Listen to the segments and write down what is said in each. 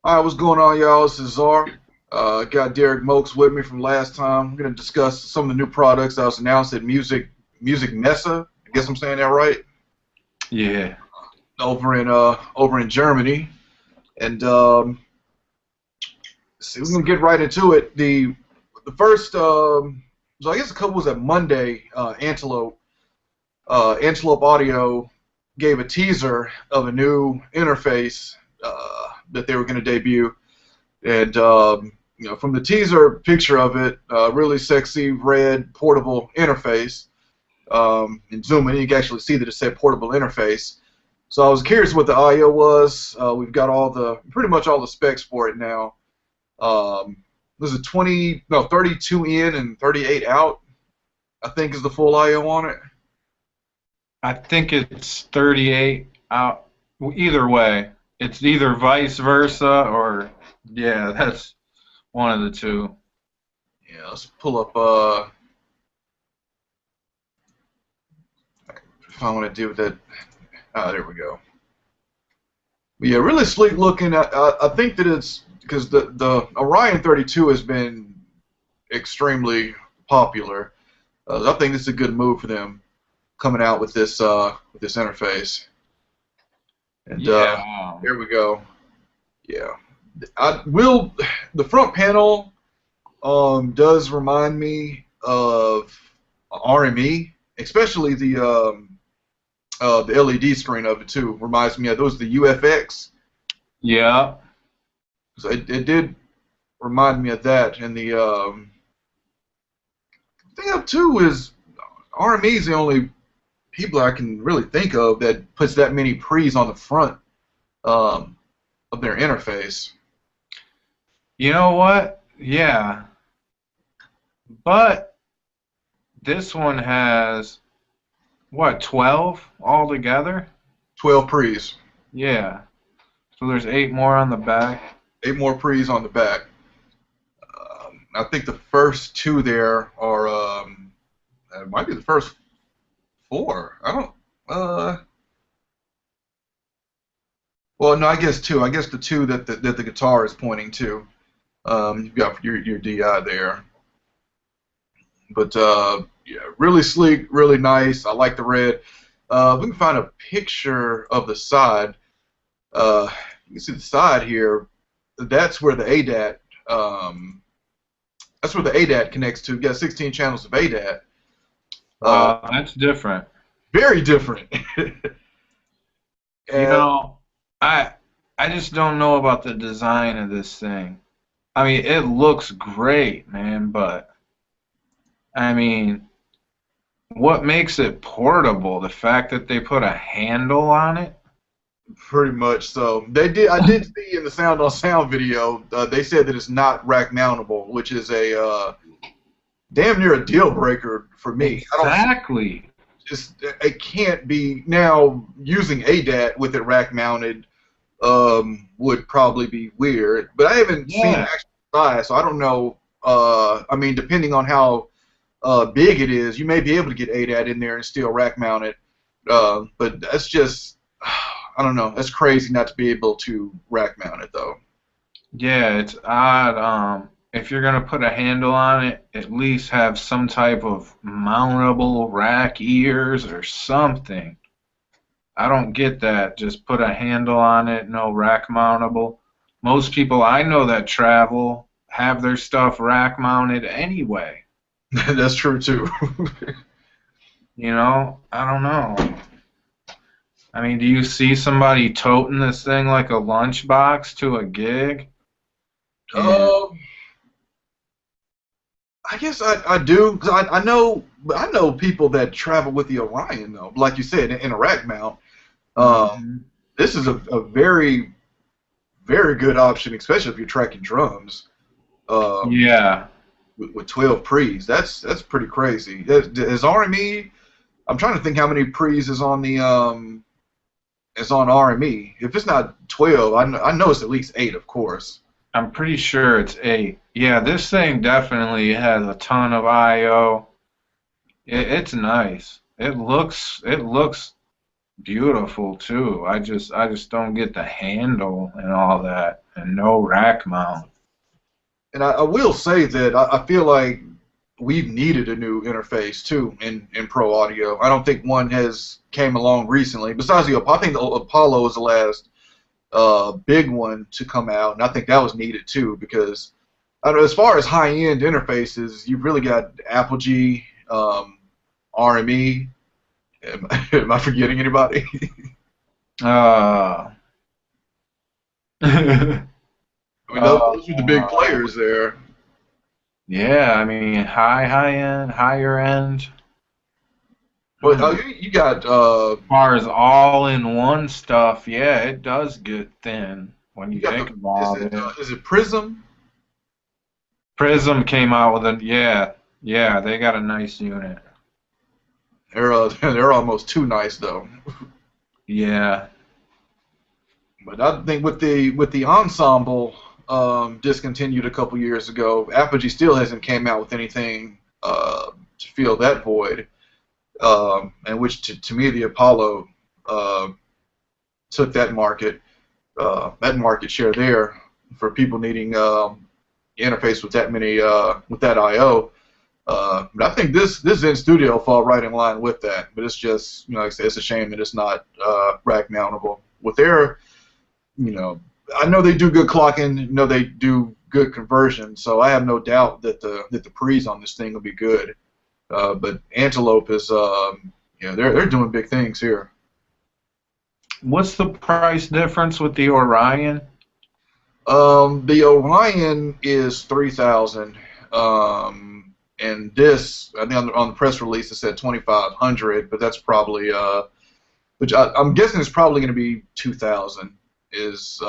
All right, what's going on, y'all? This is Czar. Got Deryk Moates with me from last time. We're going to discuss some of the new products that was announced at Musikmesse. I guess I'm saying that right. Yeah. Over in Germany, and see, we're going to get right into it. The first, so I guess a couple was at Monday. Antelope Audio gave a teaser of a new interface that they were going to debut. And from the teaser picture of it, really sexy red portable interface. And zoom in, you can actually see that it said portable interface. So I was curious what the I/O was. We've got pretty much all the specs for it now. This is 32 in and 38 out, I think, is the full I/O on it. I think it's 38 out. Either way, it's either vice versa or, yeah, that's one of the two. Yeah, let's pull up. If I want to do that. There we go. But yeah, really sleek looking. I think that it's because the Orion 32 has been extremely popular. I think this is a good move for them coming out with this interface. And Yeah. here we go. Yeah, the front panel does remind me of RME, especially the LED screen of it too. Reminds me of those the UFX. Yeah. So it did remind me of that. And the thing up too is RME is the only people I can really think of that puts that many pre's on the front of their interface. You know what? Yeah. But this one has, what, 12 altogether? 12 pre's. Yeah. So there's 8 more on the back. 8 more pre's on the back. I think the first 2 there are, it might be the first 4. I don't, well, no, I guess 2. I guess the 2 that the guitar is pointing to. You've got your DI there. But, yeah, really sleek, really nice. I like the red. We can find a picture of the side. You can see the side here. That's where the ADAT, connects to. You've got 16 channels of ADAT. That's different. Very different. You know, I just don't know about the design of this thing. I mean, it looks great, man, but I mean, what makes it portable? The fact that they put a handle on it? Pretty much so. They did. I did see in the Sound on Sound video. They said that it's not rack mountable, which is a damn near a deal breaker for me. Exactly. It can't be now using ADAT with it rack mounted. Would probably be weird, but I haven't seen Yeah. actual size, so I don't know. I mean, depending on how big it is, you may be able to get ADAT in there and still rack mount it. But that's just, I don't know. That's crazy not to be able to rack mount it though. Yeah, it's odd. If you're gonna put a handle on it, at least have some type of mountable rack ears or something. I don't get that. Just put a handle on it, no rack mountable. Most people I know that travel have their stuff rack mounted anyway. That's true too. You know, I don't know. I mean, do you see somebody toting this thing like a lunchbox to a gig? And um, I guess I do because I know people that travel with the Orion though. Like you said, in a rack mount. Mhm. This is a very very good option, especially if you're tracking drums. Um, Yeah. with 12 pre's, that's pretty crazy. Is RME? I'm trying to think how many pre's is on RME. If it's not 12, I know it's at least 8, of course. I'm pretty sure it's 8. Yeah, this thing definitely has a ton of I/O. It's nice. It looks beautiful too. I just don't get the handle and all that, and no rack mount. And I will say that I feel like we've needed a new interface too in pro audio. I don't think one has came along recently. Besides I think the Apollo is the last big one to come out, and I think that was needed too because I don't know, as far as high end interfaces, you've really got Apogee, RME. Am I forgetting anybody? Uh, I mean, those are the big players there. yeah, I mean, high end, higher end. But As you got far as all-in-one stuff, yeah, it does get thin when you you got think the about it. is it Prism? Prism came out with a, yeah, yeah, they got a nice unit. They're almost too nice though. Yeah. But I think with the ensemble discontinued a couple years ago, Apogee still hasn't came out with anything to fill that void. And which to me the Apollo uh, took that market share there for people needing interface with that many with that I/O. But I think this in studio will fall right in line with that. But it's just like I said, it's a shame that it's not rack mountable. With their I know they do good clocking. You know they do good conversion. So I have no doubt that the pre's on this thing will be good. But Antelope is they're doing big things here. What's the price difference with the Orion? The Orion is 3,000, and this I think on the press release it said 2,500, but that's probably which I'm guessing is probably going to be 2,000 is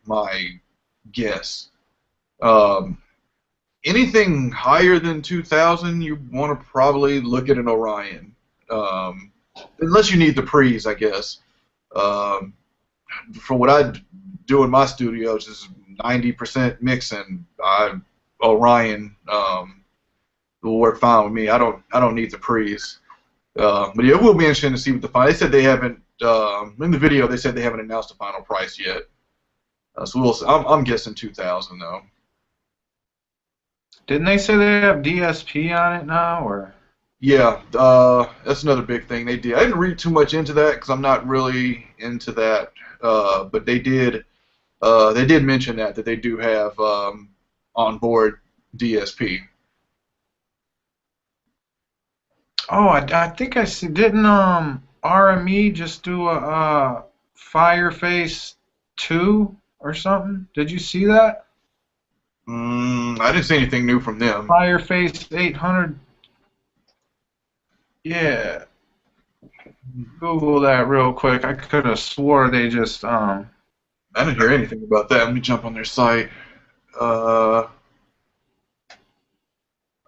my guess. Um, Anything higher than 2,000, you want to probably look at an Orion, unless you need the pre's, I guess. Um, for what I do in my studio, which is 90% mixing, Orion will work fine with me. I don't need the pre's. But yeah, it will be interesting to see what the final. They said they haven't in the video. They said they haven't announced the final price yet. So we'll. I'm guessing 2,000 though. Didn't they say they have DSP on it now, or? Yeah, that's another big thing they did. I didn't read too much into that because I'm not really into that. But they did. They did mention that they do have on board DSP. Oh, I think I see. Didn't RME just do a Fireface 2 or something? Did you see that? I didn't see anything new from them. Fireface 800. Yeah. Google that real quick. I could have swore they just I didn't hear anything about that. Let me jump on their site. Uh,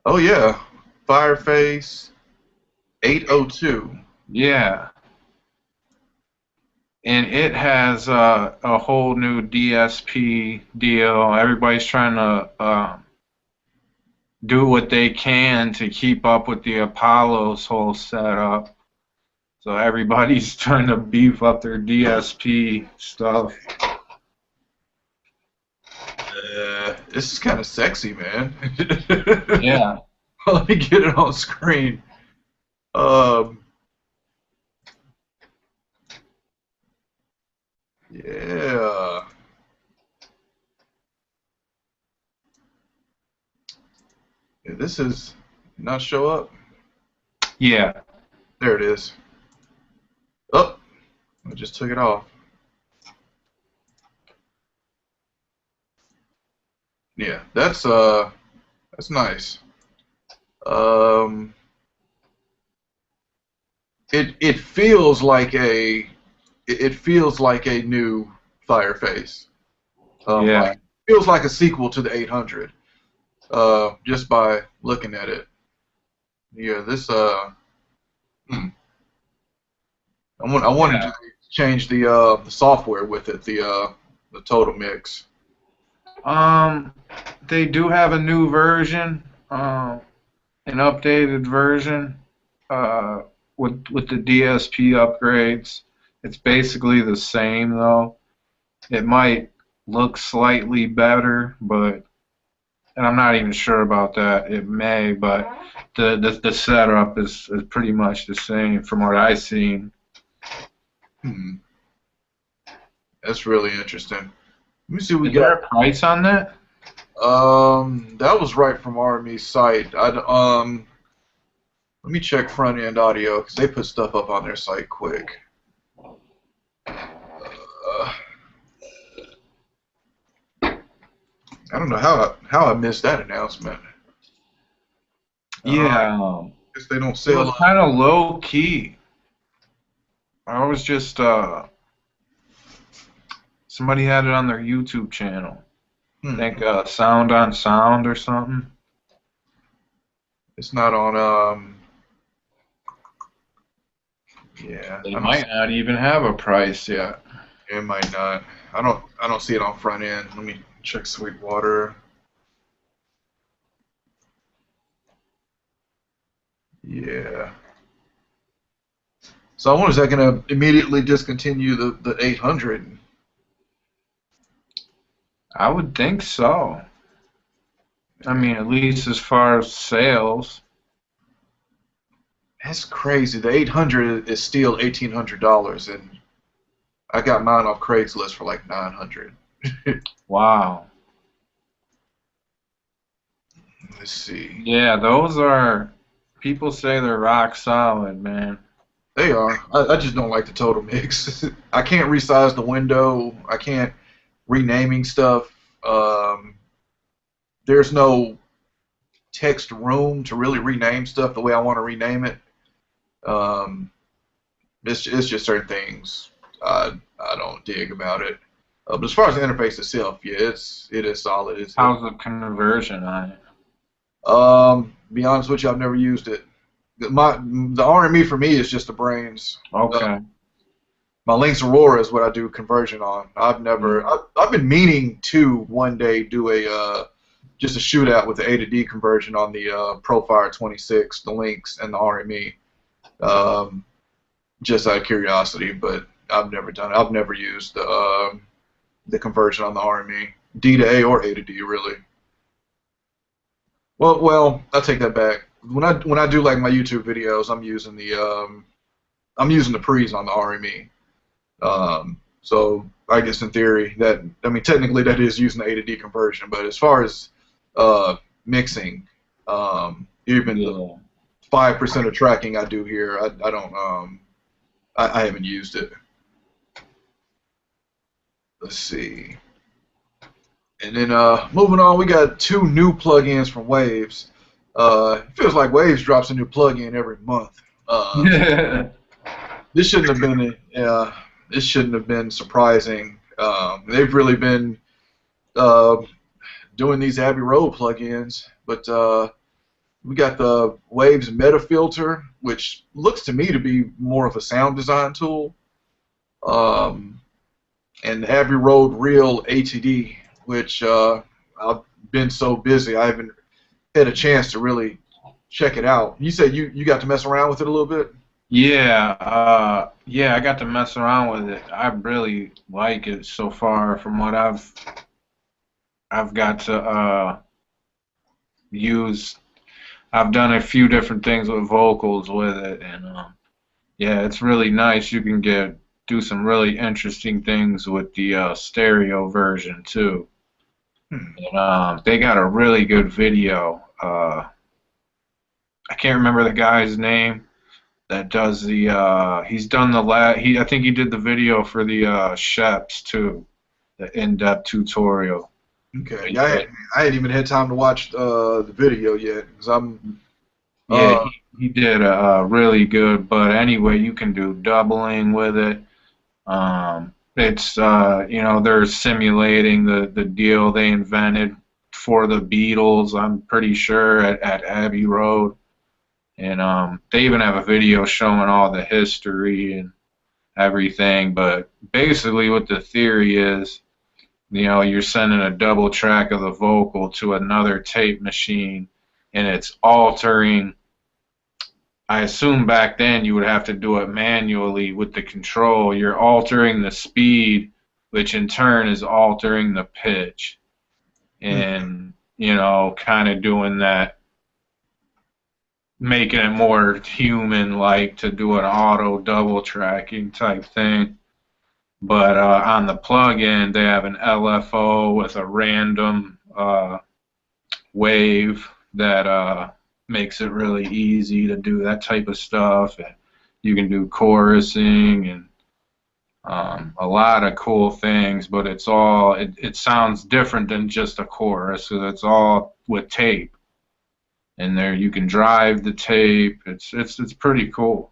oh yeah, Fireface 802. yeah. And it has a whole new DSP deal. Everybody's trying to do what they can to keep up with the Apollo's whole setup. So everybody's trying to beef up their DSP stuff. This is kind of sexy, man. Yeah. Let me get it on screen. Um, yeah. This is not show up. Yeah. There it is. Oh, I just took it off. Yeah, that's nice. Um, it feels like it feels like a new Fireface. Yeah. It feels like a sequel to the 800. Just by looking at it. Yeah, this I wanted to change the software with it, the Total Mix. They do have a new version, an updated version, with the DSP upgrades. It's basically the same though. It might look slightly better, but and I'm not even sure about that. It may, but the setup is pretty much the same from what I've seen. Hmm. That's really interesting. Let me see what we Is there got. a price on that? That was right from RME's site. Let me check front end audio because they put stuff up on their site quick. Uh, I don't know how I missed that announcement. I Yeah, guess they don't it sell. was kind of low key. I was just somebody had it on their YouTube channel. I Hmm, think Sound on Sound or something. it's not on. Yeah, They I don't. might not even have a price yet. It might not. I don't see it on front end. Let me check Sweetwater. Yeah. So I wonder is that going to immediately discontinue the 800? I would think so. I mean, at least as far as sales. That's crazy. The 800 is still $1,800, and I got mine off Craigslist for like 900. Wow. Let's see. Yeah, those are, people say they're rock solid, man. They are. I just don't like the total mix. I can't resize the window. I can't renaming stuff. Um, there's no text room to really rename stuff the way I want to rename it. Um, it's just certain things I don't dig about it. But as far as the interface itself, yeah, it is solid. How's the conversion on it? Be honest with you, I've never used it. The RME for me is just the brains. Okay. My Lynx Aurora is what I do conversion on. Mm. I've been meaning to one day do a just a shootout with the A to D conversion on the Profire 26, the Lynx, and the RME. Um, just out of curiosity, but I've never done it. I've never used the conversion on the RME, D to A or A to D, really. Well, I take that back. When I do like my YouTube videos, I'm using the pre's on the RME. So I guess in theory that I mean technically that is using the A to D conversion, but as far as mixing, even the Yeah. 5% of tracking I do here, I don't I haven't used it. Let's see. And then moving on, we got two new plugins from Waves. It feels like Waves drops a new plugin every month. Yeah. This shouldn't have been this shouldn't have been surprising. They've really been uh, doing these Abbey Road plugins, but we got the Waves Meta Filter, which looks to me to be more of a sound design tool, um, and Abbey Road Real ATD, which I've been so busy I haven't had a chance to really check it out. You said you got to mess around with it a little bit. Yeah, yeah, I got to mess around with it. I really like it so far from what I've got to use. I've done a few different things with vocals with it, and yeah, it's really nice. You can do some really interesting things with the stereo version too. Hmm. And they got a really good video. I can't remember the guy's name that does the he's done the I think he did the video for the Sheps too, the in-depth tutorial. Okay, He yeah, did. I hadn't even had time to watch the video yet because I'm. Yeah, Uh, he did really good. But anyway, you can do doubling with it. It's you know, they're simulating the deal they invented for the Beatles. I'm pretty sure at Abbey Road, and they even have a video showing all the history and everything. But basically, what the theory is, you know, you're sending a double track of the vocal to another tape machine, and it's altering I assume back then you would have to do it manually with the control. You're altering the speed, which in turn is altering the pitch, Hmm. and kind of doing that, making it more human-like to do an auto double tracking type thing. But on the plug-in, they have an LFO with a random wave that makes it really easy to do that type of stuff. And you can do chorusing and a lot of cool things, but it sounds different than just a chorus. So it's all with tape, and there you can drive the tape. It's pretty cool.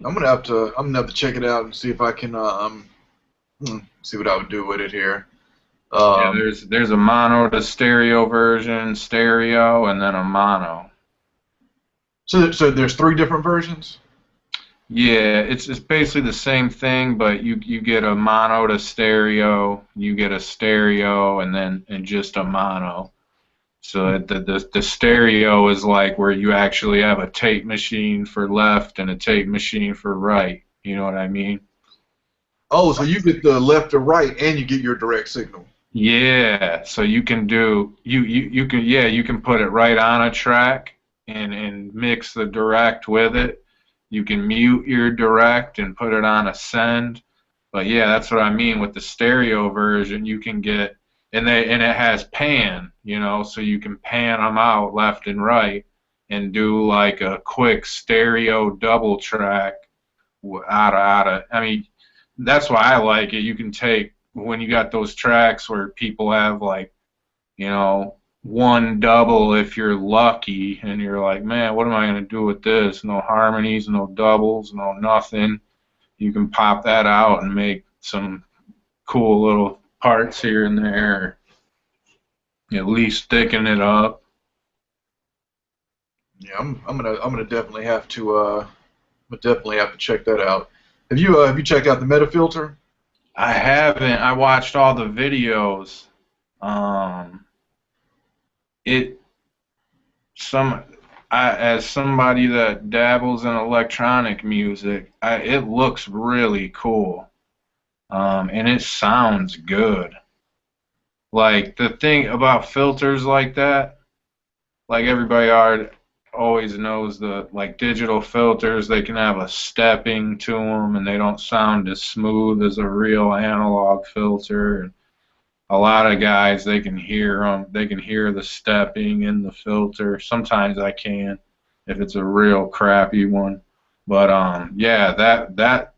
I'm gonna have to check it out and see if I can see what I would do with it here. Yeah, Um, there's a mono to stereo version, stereo, and then a mono. so there's three different versions. Yeah, it's basically the same thing, but you get a mono to stereo, you get a stereo, and just a mono. So the stereo is like where you actually have a tape machine for left and a tape machine for right. You know what I mean? Oh, so you get the left or right, and you get your direct signal. Yeah, so you can do you can yeah, you can put it right on a track and mix the direct with it. You can mute your direct and put it on a send. But yeah, that's what I mean with the stereo version. You can get and it has pan, so you can pan them out left and right and do like a quick stereo double track out of. I mean, that's why I like it. You can take when you got those tracks where people have like, one double if you're lucky, and you're like, man, what am I going to do with this? No harmonies, no doubles, no nothing. You can pop that out and make some cool little parts here and there, at least thicken it up. Yeah, I'm gonna definitely have to check that out. Have you checked out the Meta filter? I haven't. I watched all the videos. Um, it some as somebody that dabbles in electronic music, it looks really cool, and it sounds good. Like the thing about filters like that, like always knows the like digital filters, they can have a stepping to them, and they don't sound as smooth as a real analog filter. And a lot of guys, they can hear them. They can hear the stepping in the filter. Sometimes I can, if it's a real crappy one. But yeah, that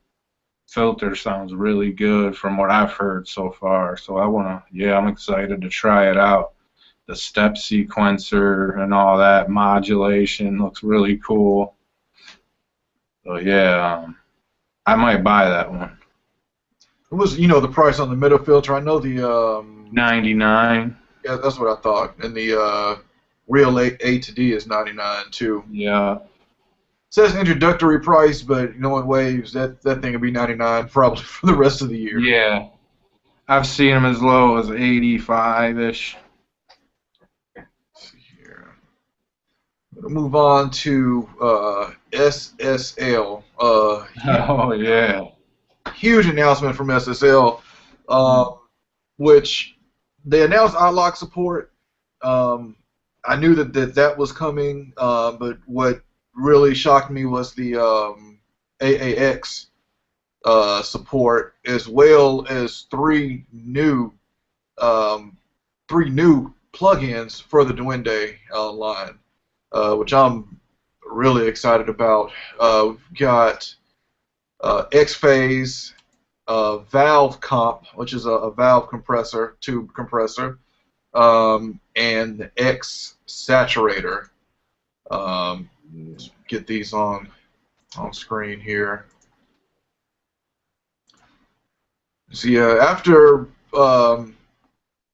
filter sounds really good from what I've heard so far. So yeah, I'm excited to try it out. The step sequencer and all that modulation looks really cool. So yeah, I might buy that one. It was the price on the Meta filter. I know the 99. yeah, that's what I thought. And the real A to D is 99 too. Yeah. It says introductory price, but in waves that thing will be 99 probably for the rest of the year. Yeah. I've seen them as low as 85-ish. Let's see here. I'm gonna move on to SSL. Oh yeah. Huge announcement from SSL, which they announced iLok support. I knew that was coming, but what really shocked me was the AAX support, as well as three new plugins for the Duende line, which I'm really excited about. We've got X-Phase, Valve Comp, which is a valve compressor, tube compressor, and the X Saturator. Let's get these on screen here. See, after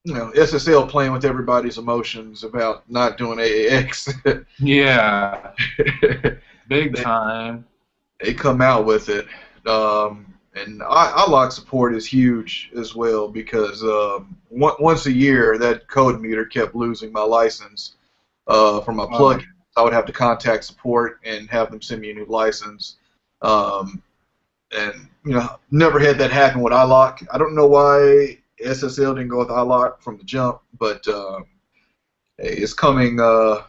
SSL playing with everybody's emotions about not doing AAX, Yeah. Big time. they come out with it. And iLok support is huge as well because once a year that code meter kept losing my license for my plugin. I would have to contact support and have them send me a new license. Um, and never had that happen with iLok. I don't know why SSL didn't go with iLok from the jump, but hey, it's coming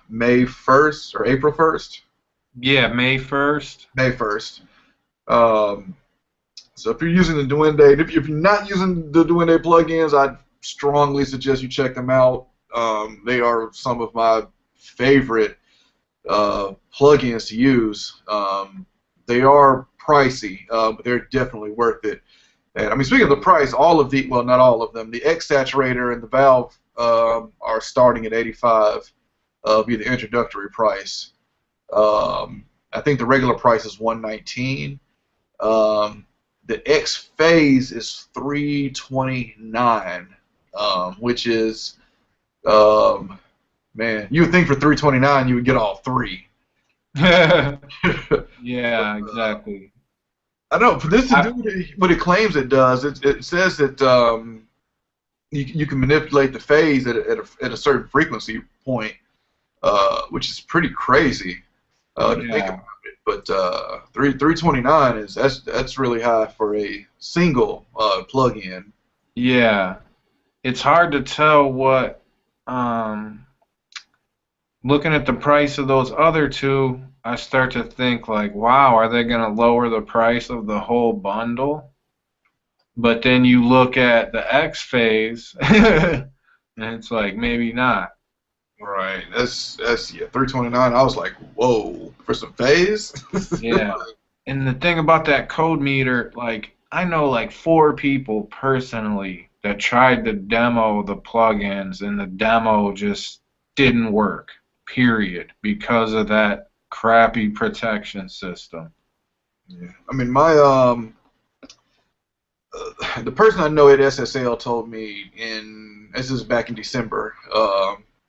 May 1st or April 1st. Yeah, May 1st. May 1st. Um, so if you're using the Duende, if you're not using the Duende plugins, I'd strongly suggest you check them out. They are some of my favorite plugins to use. They are pricey, but they're definitely worth it. And I mean, speaking of the price, all of the, well, not all of them, the X Saturator and the Valve are starting at 85, be the introductory price. I think the regular price is 119. The X Phase is 329, which is, man, you would think for 329 you would get all three. Yeah, exactly. I know for this to do what it claims it does. It says that you can manipulate the phase at a certain frequency point, which is pretty crazy to think about it. But 329 is that's really high for a single plug-in. Yeah, it's hard to tell what. Looking at the price of those other two, I start to think like, wow, are they going to lower the price of the whole bundle? But then you look at the X Phase, and it's like maybe not. Right. That's 329. I was like, whoa, for some phase. Yeah. And the thing about that code meter, like I know like 4 people personally that tried to demo the plugins, and the demo just didn't work. Period, because of that crappy protection system. Yeah. I mean, my the person I know at SSL told me this is back in December.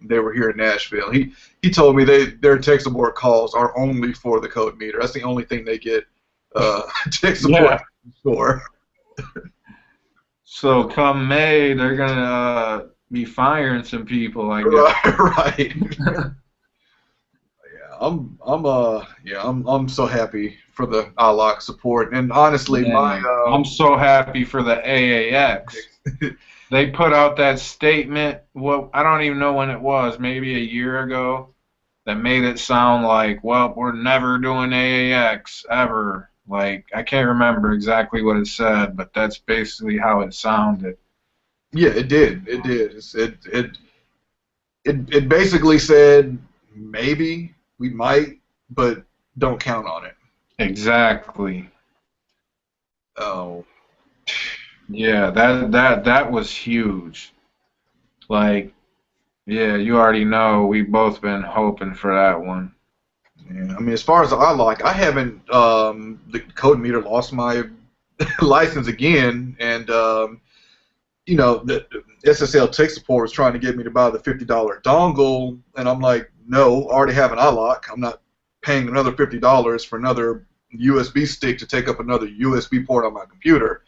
They were here in Nashville. He told me their tech support calls are only for the code meter. That's the only thing they get tech support for. So come May, they're gonna be firing some people, I guess. Right. I'm so happy for the iLok support, and honestly, I'm so happy for the AAX. They put out that statement. Well, I don't even know when it was, maybe a year ago, that made it sound like, well, we're never doing AAX ever. Like I can't remember exactly what it said, but that's basically how it sounded. Yeah, it did. It did. It basically said maybe. We might, but don't count on it. Exactly. Oh. Yeah, that was huge. Like, yeah, you already know we've both been hoping for that one. Yeah, I mean, as far as I like, I haven't the code meter lost my license again, and the SSL tech support was trying to get me to buy the $50 dongle, and I'm like, no, I already have an iLok. I'm not paying another $50 for another USB stick to take up another USB port on my computer.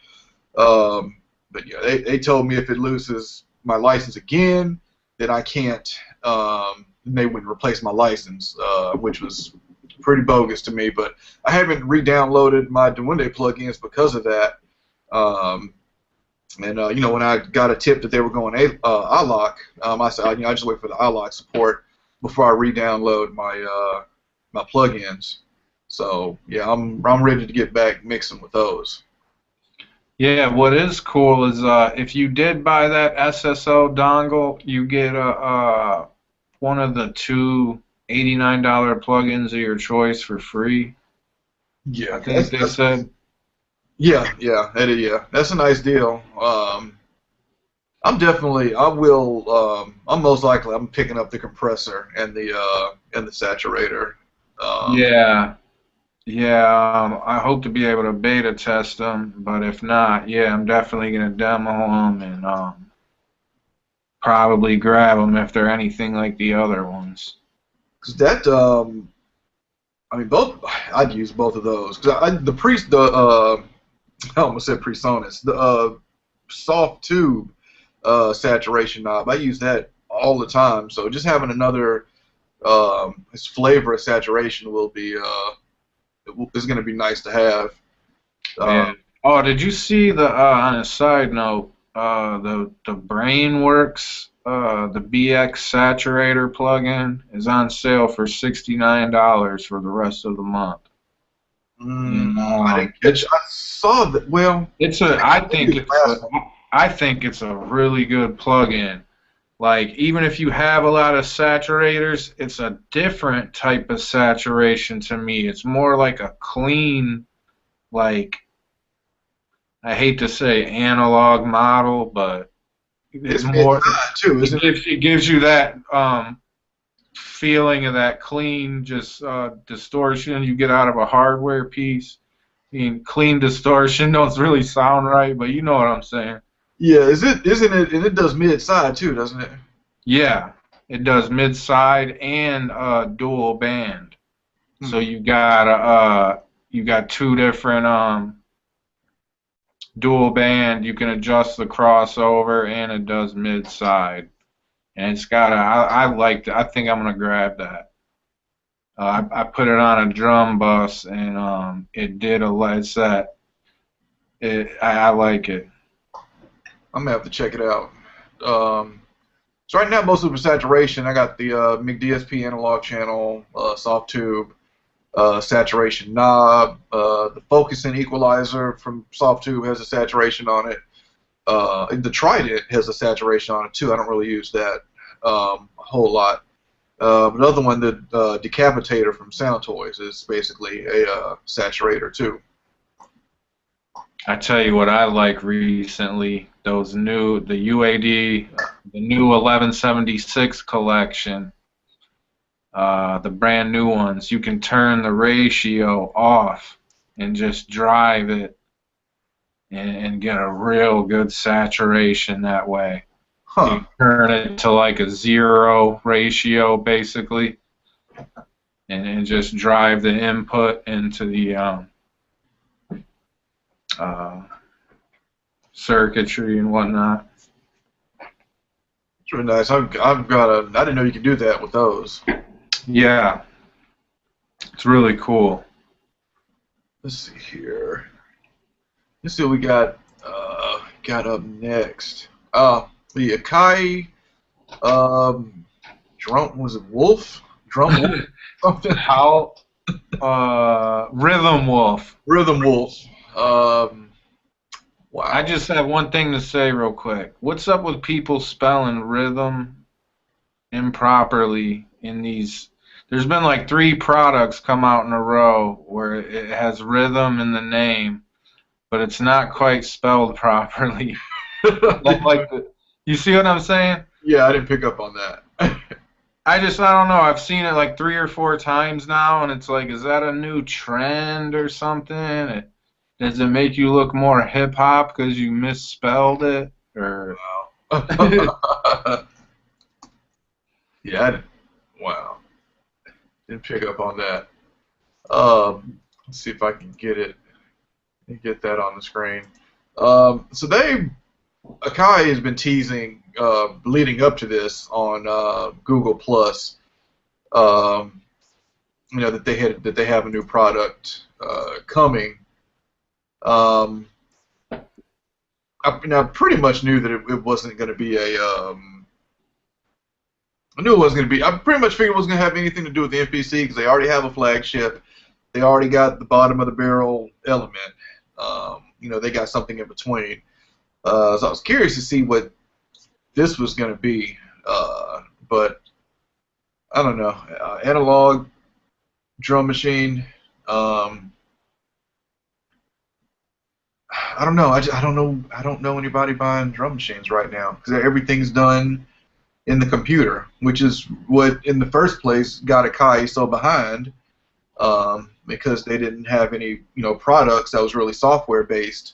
But yeah, they told me if it loses my license again, that I can't. They wouldn't replace my license, which was pretty bogus to me. But I haven't re-downloaded my Duende plugins because of that. And when I got a tip that they were going iLok, I said, I just wait for the iLok support before I re-download my my plugins. So yeah, I'm ready to get back mixing with those. Yeah, what is cool is if you did buy that SSO dongle, you get one of the two $89 plugins of your choice for free. Yeah, I think they said. Yeah, that's a nice deal. I'm most likely I'm picking up the compressor and the saturator. I hope to be able to beta test them, but if not, yeah, I'm definitely gonna demo them and probably grab them if they're anything like the other ones. Cause that I mean I'd use both of those. Cause I almost said PreSonus. The soft tube saturation knob, I use that all the time. So just having another its flavor of saturation will be is going to be nice to have. Yeah. Oh, did you see the on a side note, the Brainworks the BX Saturator plugin is on sale for $69 for the rest of the month. And I didn't catch. I saw that. Well, it's I a I think think it's it's a last one. I think it's a really good plugin. Like even if you have a lot of saturators, it's a different type of saturation to me. It's more like a clean, like I hate to say analog model, but it It's more mid-side too, isn't it? it gives you that feeling of that clean just distortion you get out of a hardware piece. I mean, clean distortion don't really sound right, but you know what I'm saying. Yeah, isn't it? And it does mid-side too, doesn't it? Yeah, it does mid side and dual band. So Hmm. you got two different dual band. You can adjust the crossover, and it does mid side. And it's got I liked it. I think I'm gonna grab that. I put it on a drum bus, and it did a lead set. I like it. I'm gonna have to check it out. So right now, most of the saturation, I got the McDSP analog channel, soft tube, saturation knob, the focusing equalizer from soft tube has a saturation on it. The Trident has a saturation on it too. I don't really use that a whole lot. Another one, the Decapitator from Sound Toys, is basically a saturator too. I tell you what I like recently, the UAD, the new 1176 collection, the brand new ones. You can turn the ratio off and just drive it and get a real good saturation that way. Huh. You turn it to like a 0 ratio basically, and just drive the input into the uh, circuitry and whatnot. It's really nice. I've got a. I didn't know you could do that with those. Yeah, it's really cool. Let's see here. Let's see what we got up next. The Akai drum was it Wolf? Drum Wolf something? How Rhythm Wolf. Rhythm Wolf. Wow. I just have one thing to say real quick. What's up with people spelling rhythm improperly in these? There's been like 3 products come out in a row where it has rhythm in the name, but it's not quite spelled properly. You see what I'm saying? Yeah, I didn't pick up on that. I don't know. I've seen it like 3 or 4 times now, and it's like, is that a new trend or something? Does it make you look more hip hop because you misspelled it? Or Wow. Yeah, wow. Didn't pick up on that. Let's see if I can get it. Get that on the screen. So Akai has been teasing leading up to this on Google Plus. That they have a new product coming. I pretty much knew that it wasn't going to be I knew it wasn't going to be. I pretty much figured it wasn't going to have anything to do with the MPC because they already have a flagship. They already got the bottom of the barrel element. They got something in between. So I was curious to see what this was going to be. But I don't know. Analog drum machine. I don't know. I don't know. I don't know anybody buying drum machines right now because everything's done in the computer, which is what in the first place got Akai so behind, because they didn't have any products that was really software based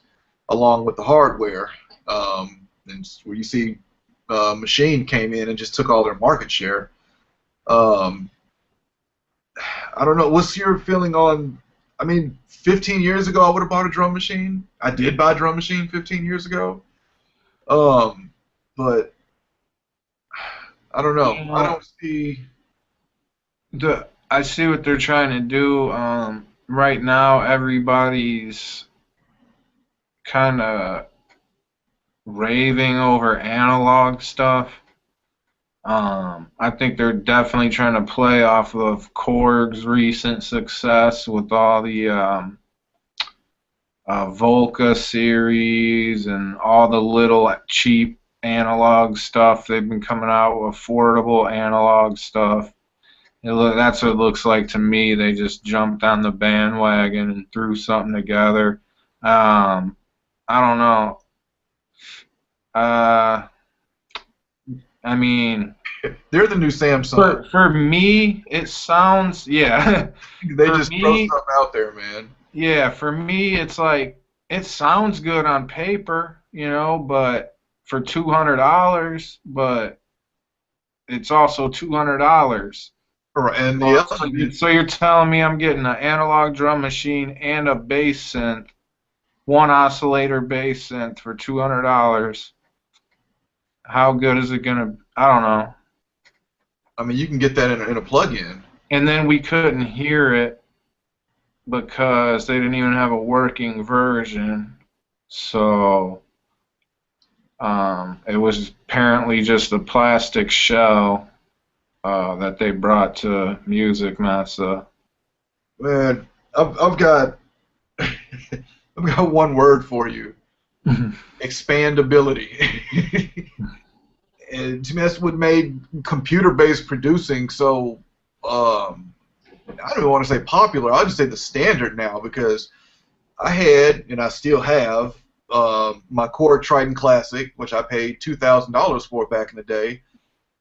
along with the hardware. And where you see Machine came in and just took all their market share. I don't know. What's your feeling on? I mean, 15 years ago, I would have bought a drum machine. I did buy a drum machine 15 years ago. But I don't know. I don't see. I see what they're trying to do. Right now, everybody's kind of raving over analog stuff. I think they're definitely trying to play off of Korg's recent success with all the Volca series and all the little cheap analog stuff. They've been coming out with affordable analog stuff. That's what it looks like to me. They just jumped on the bandwagon and threw something together. Um, I don't know. Uh, I mean, They're the new Samsung. for me, it sounds, yeah. They For just throw me, stuff out there, man. yeah. For me, it's like it sounds good on paper, but for $200, but it's also $200. Right, and the Well, other, so you're telling me I'm getting an analog drum machine and a bass synth, one oscillator bass synth for $200. How good is it gonna? I don't know. I mean, you can get that in a plug-in. And then we couldn't hear it because they didn't even have a working version. So it was apparently just a plastic shell that they brought to Musikmesse. Man, I've got I've got one word for you: expandability. And to me, that's what made computer-based producing so I don't even want to say popular. I'll just say the standard now because I had and I still have my Korg Triton Classic, which I paid $2,000 for back in the day.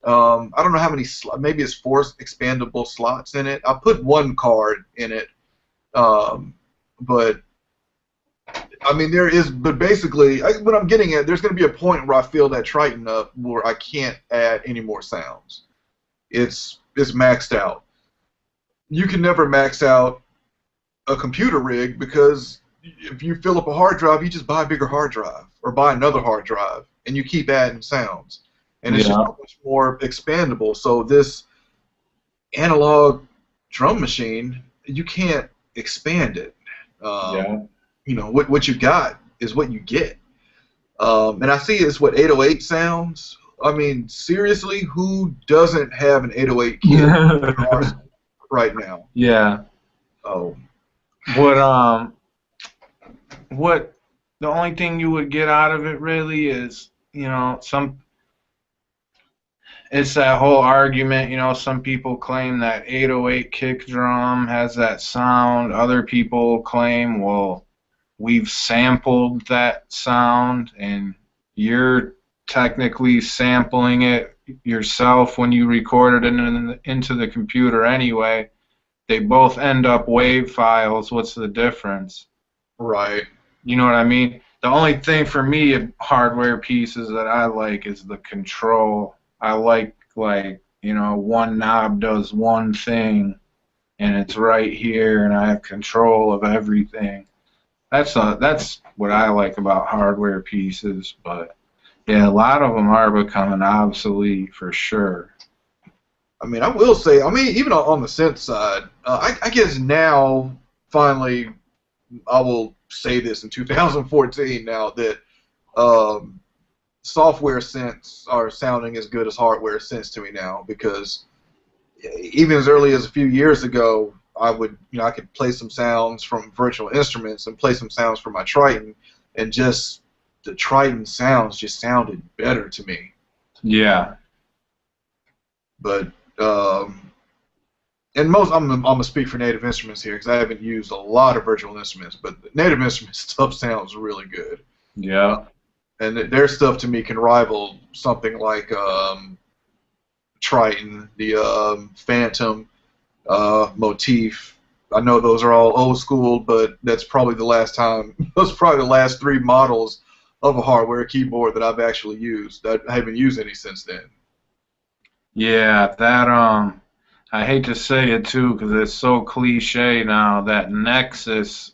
I don't know how many, maybe it's 4 expandable slots in it. I put one card in it, but I mean but basically, what I'm getting at, there's going to be a point where I fill that Triton up where I can't add any more sounds. It's maxed out. You can never max out a computer rig because if you fill up a hard drive, you just buy a bigger hard drive or buy another hard drive, and you keep adding sounds, and it's just Yeah. so much more expandable. So this analog drum machine, you can't expand it. Yeah. What you got is what you get. And I see it's what 808 sounds. I mean, seriously, who doesn't have an 808 kit in their arsenal right now? Yeah. Oh, What what the only thing you would get out of it really is, it's that whole argument, some people claim that 808 kick drum has that sound. Other people claim, well, we've sampled that sound and you're technically sampling it yourself when you record it into the computer anyway. They both end up WAV files. What's the difference? right. You know what I mean? The only thing for me of hardware pieces that I like is the control. I like, one knob does one thing and it's right here and I have control of everything. That's what I like about hardware pieces, but yeah, a lot of them are becoming obsolete for sure. I mean, I will say, I mean, even on the synth side, I guess now, finally, I will say this in 2014 now that software synths are sounding as good as hardware synths to me now because even as early as a few years ago, I could play some sounds from virtual instruments and play some sounds from my Triton, and just the Triton sounds just sounded better to me. Yeah. But and I'm gonna speak for Native Instruments here because I haven't used a lot of virtual instruments, but the Native Instruments stuff sounds really good. Yeah. And their stuff to me can rival something like Triton, the Phantom, Motif. I know those are all old school, but that's probably the last time. Those are probably the last 3 models of a hardware keyboard that I've actually used. I haven't used any since then. Yeah, that I hate to say it too because it's so cliche now. That Nexus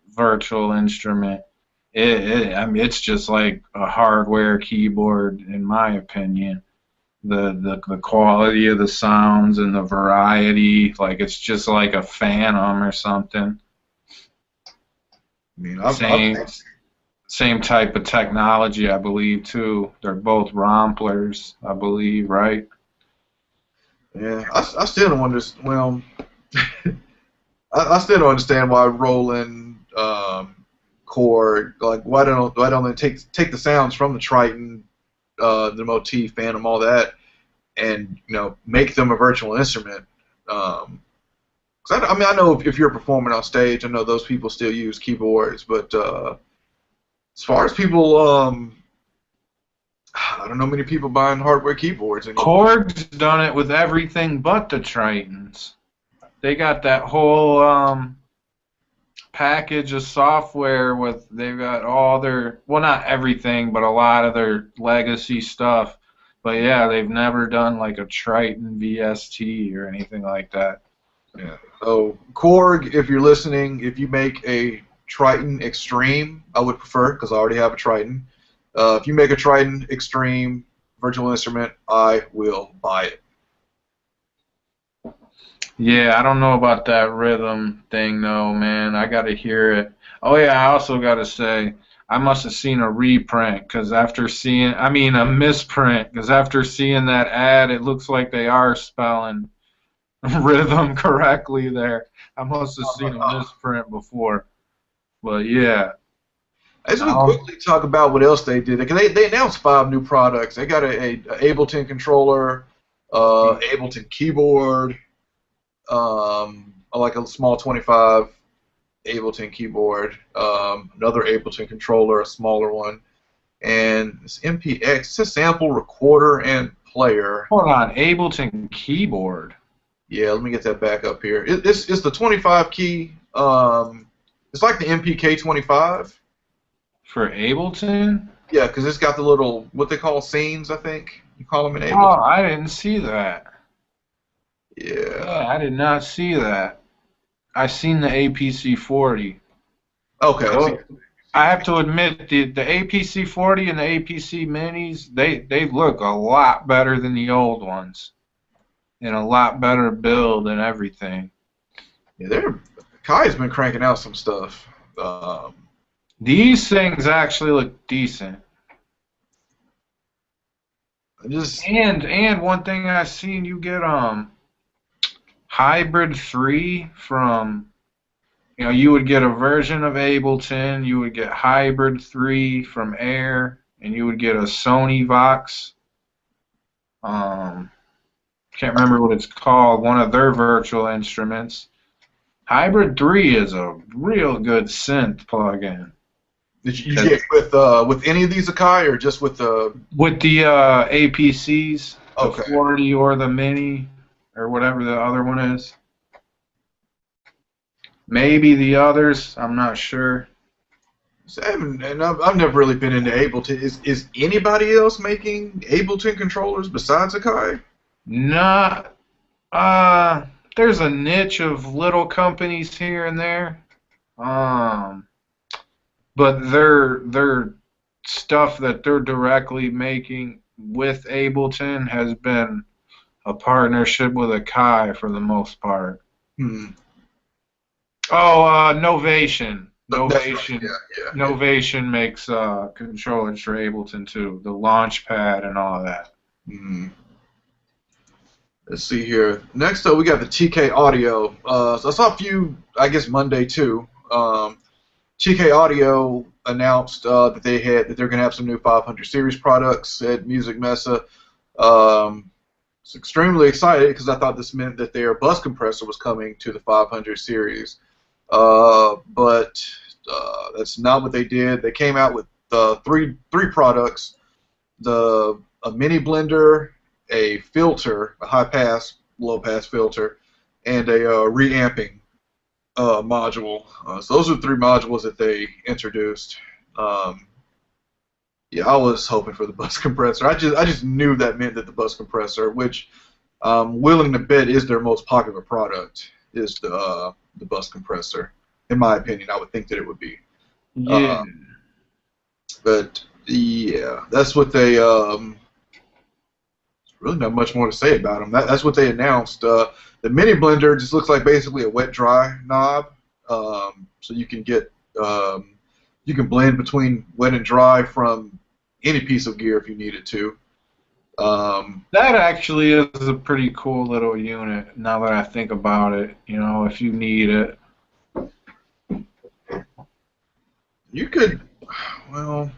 virtual instrument, I mean, it's just like a hardware keyboard in my opinion. the quality of the sounds and the variety. Like it's just like a Phantom or something. I mean, Same same type of technology, I believe, too. They're both Romplers, I believe, right? yeah, I still don't understand. Well, I still don't understand why Roland, Korg, like why don't they take the sounds from the Triton, the Motif, Phantom, all that, and make them a virtual instrument. 'Cause I mean, I know if you're performing on stage, I know those people still use keyboards, but as far as people, I don't know many people buying hardware keyboards anymore. Korg's done it with everything but the Tritons. They got that whole package of software with they've got all their, well, not everything, but a lot of their legacy stuff. But yeah, they've never done like a Triton VST or anything like that. Yeah. So Korg, if you're listening, if you make a Triton Extreme, I would prefer because I already have a Triton. If you make a Triton Extreme virtual instrument, I will buy it. Yeah, I don't know about that rhythm thing though, man. I gotta hear it. Oh yeah, I also gotta say, I must have seen a reprint because after seeing, I mean a misprint, because after seeing that ad, it looks like they are spelling rhythm correctly there. I must have seen a misprint before, but yeah. As we quickly talk about what else they did, because they announced 5 new products. They got a Ableton controller, Ableton keyboard, like a small 25 Ableton keyboard, another Ableton controller, a smaller one, and this MPX. It's a sample recorder and player. Hold on, Ableton keyboard. Yeah, let me get that back up here. It's the 25 key. It's like the MPK 25. For Ableton? Yeah, because it's got the little, what they call scenes, I think. You call them in Ableton. Oh, I didn't see that. Yeah. I did not see that. I seen the APC 40. Okay. So, I have to admit, the APC 40 and the APC minis, they look a lot better than the old ones. And a lot better build and everything. Yeah, Kai's been cranking out some stuff. These things actually look decent. And one thing I've seen, you get Hybrid 3 from, you would get a version of Ableton, you would get Hybrid 3 from Air, and you would get a Sony Vox. Can't remember what it's called, one of their virtual instruments. Hybrid 3 is a real good synth plugin. Did you get with any of these Akai or just with the APCs, okay. The 40 or the Mini or whatever the other one is? Maybe the others, I'm not sure. So I've never really been into Ableton. Is anybody else making Ableton controllers besides Akai? Not. There's a niche of little companies here and there. But their stuff that they're directly making with Ableton has been a partnership with Akai for the most part. Oh, Novation. Novation. Right. Yeah. Novation makes controllers for Ableton too, the Launchpad and all that. Let's see here. Next up, we got the TK Audio. So I saw a few, I guess Monday too. TK Audio announced that they're going to have some new 500 series products at Musikmesse. I was extremely excited because I thought this meant that their bus compressor was coming to the 500 series. But that's not what they did. They came out with three products: a mini blender, a filter, a high pass, low pass filter, and a reamping module. So those are the 3 modules that they introduced. Yeah, I was hoping for the bus compressor. I just knew that meant that the bus compressor, which I'm willing to bet is their most popular product, is the bus compressor. In my opinion, I would think that it would be. Yeah. But yeah, that's what they really not much more to say about them. That's what they announced. The mini blender just looks like basically a wet dry knob, so you can get you can blend between wet and dry from any piece of gear if you needed to. That actually is a pretty cool little unit. Now that I think about it, if you need it. You could, well,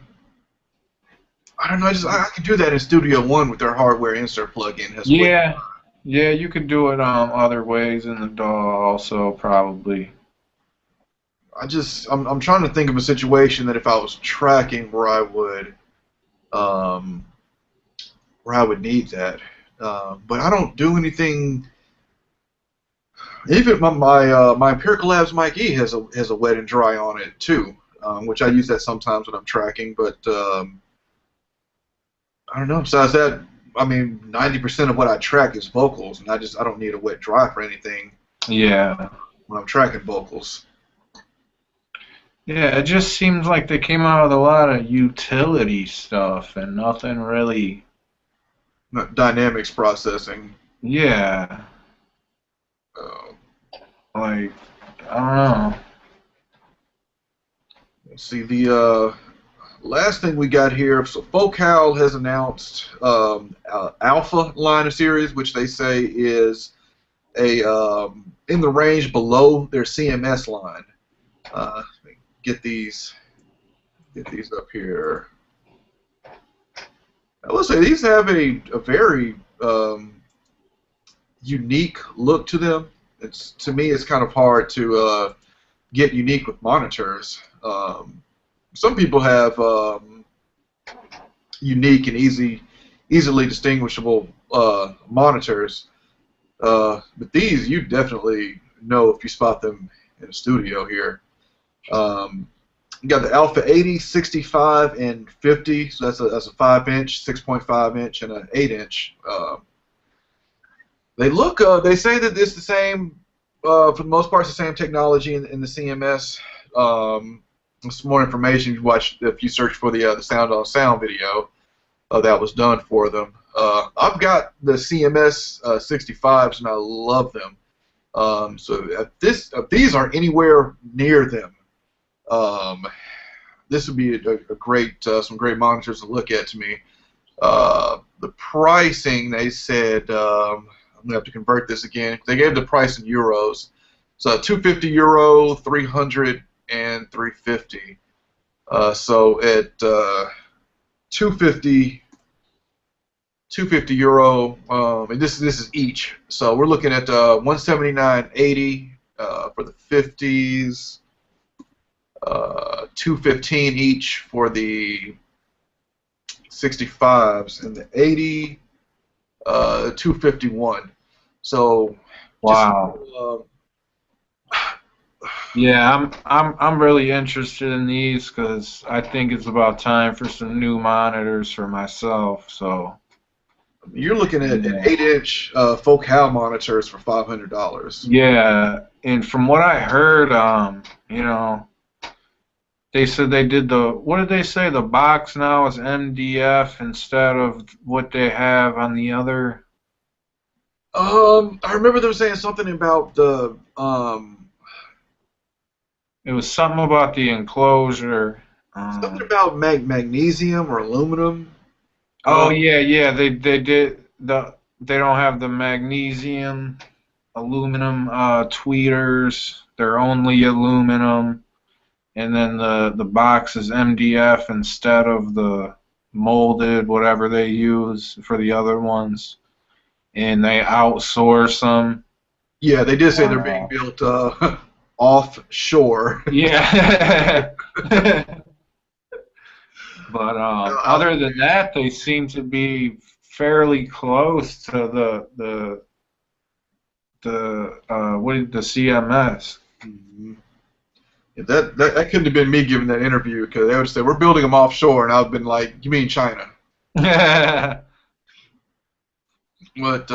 I don't know. I could do that in Studio One with their hardware insert plugin. Has wet. Yeah, yeah, you could do it other ways in the DAW also probably. I'm trying to think of a situation that if I was tracking um, where I would need that. But I don't do anything. Even my Empirical Labs Mic E has a wet and dry on it too, which I use that sometimes when I'm tracking. But I don't know. Besides that, I mean, 90% of what I track is vocals, and I don't need a wet dry for anything Yeah. when I'm tracking vocals. Yeah, it just seems like they came out with a lot of utility stuff and nothing really. Not dynamics processing. Yeah, Uh, like, I don't know. let's see the last thing we got here. So Focal has announced Alpha line of series, which they say is a in the range below their CMS line. Let me get these up here. I will say these have a very unique look to them. To me, it's kind of hard to get unique with monitors. Some people have unique and easily distinguishable monitors, but these you definitely know if you spot them in a studio here. You got the Alpha 80, 65, and 50. So that's a 5-inch, 6.5-inch, and an 8-inch. They say that it's the same, for the most part, it's the same technology in the CMS. Some more information if you search for the Sound on Sound video that was done for them. I've got the CMS 65s and I love them. So if these aren't anywhere near them, this would be a great some great monitors to look at to me. The pricing, they said, I'm gonna have to convert this again. They gave the price in euros. So 250 euro, 300, and 350. So at 250 euro, and this is each. So we're looking at 179.80 for the 50s, 215 each for the 65s, and the 80, 251. So Wow. just, Yeah, I'm really interested in these because I think it's about time for some new monitors for myself. So you're looking at an yeah, 8-inch Focal monitors for $500. yeah. And from what I heard, they said they did what did they say? The box now is MDF instead of what they have on the other. I remember them saying something about the It was something about the enclosure. something about magnesium or aluminum. Oh Uh, yeah, yeah. They did they don't have the magnesium, aluminum tweeters. They're only aluminum, and then the box is MDF instead of the molded whatever they use for the other ones, and they outsource them. yeah, they did say they're being built offshore. Yeah. But Uh, other than that, they seem to be fairly close to the CMS. that couldn't have been me giving that interview because they would say we're building them offshore, and I've been like, you mean China? But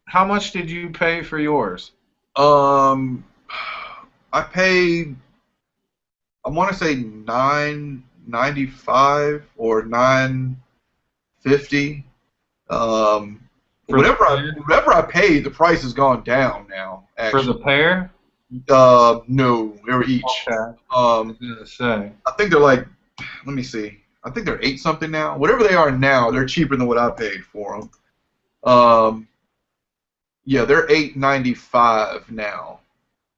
How much did you pay for yours? um, I paid. I want to say $9.95 or $9.50. For the Whatever I paid, the price has gone down now. for the Actually, pair? no, they were each. Okay. I was Um, gonna say. I think they're like, let me see. I think they're 8 something now. Whatever they are now, they're cheaper than what I paid for them. Yeah, they're 8.95 now.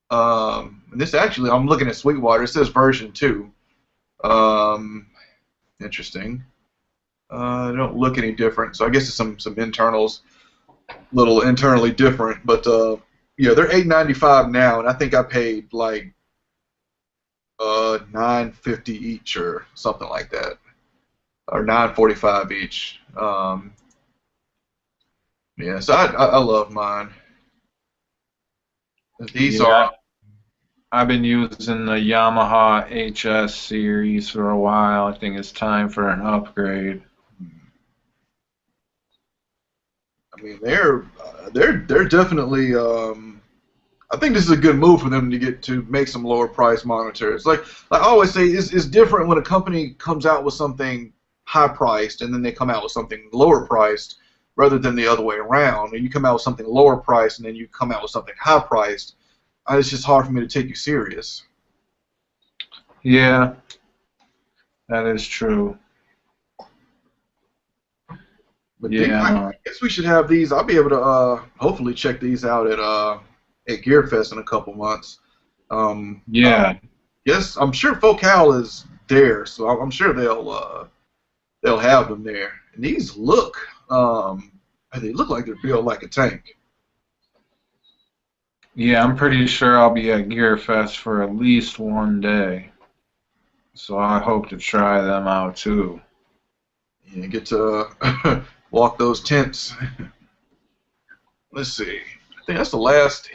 And this actually, I'm looking at Sweetwater. It says version 2. Um, interesting. They don't look any different, so I guess it's some internals, little internally different. But yeah, they're 8.95 now, and I think I paid like 9.50 each or something like that, or 9.45 each. Yeah, so I love mine. These Yeah, are. I've been using the Yamaha HS series for a while. I think it's time for an upgrade. I mean, they're definitely. I think this is a good move for them to get to make some lower price monitors. Like I always say, it's different when a company comes out with something high priced and then they come out with something lower priced, rather than the other way around. And you come out with something lower priced and then you come out with something high priced. It's just hard for me to take you serious. Yeah, that is true. But these, Yeah, I guess we should have these. I'll be able to hopefully check these out at GearFest in a couple months. yeah, Yes, I'm sure Focal is there, so I'm sure they'll have them there. And these they look like they're built like a tank. yeah. I'm pretty sure I'll be at GearFest for at least one day, so I hope to try them out too. You get to walk those tents. Let's see. I think that's the last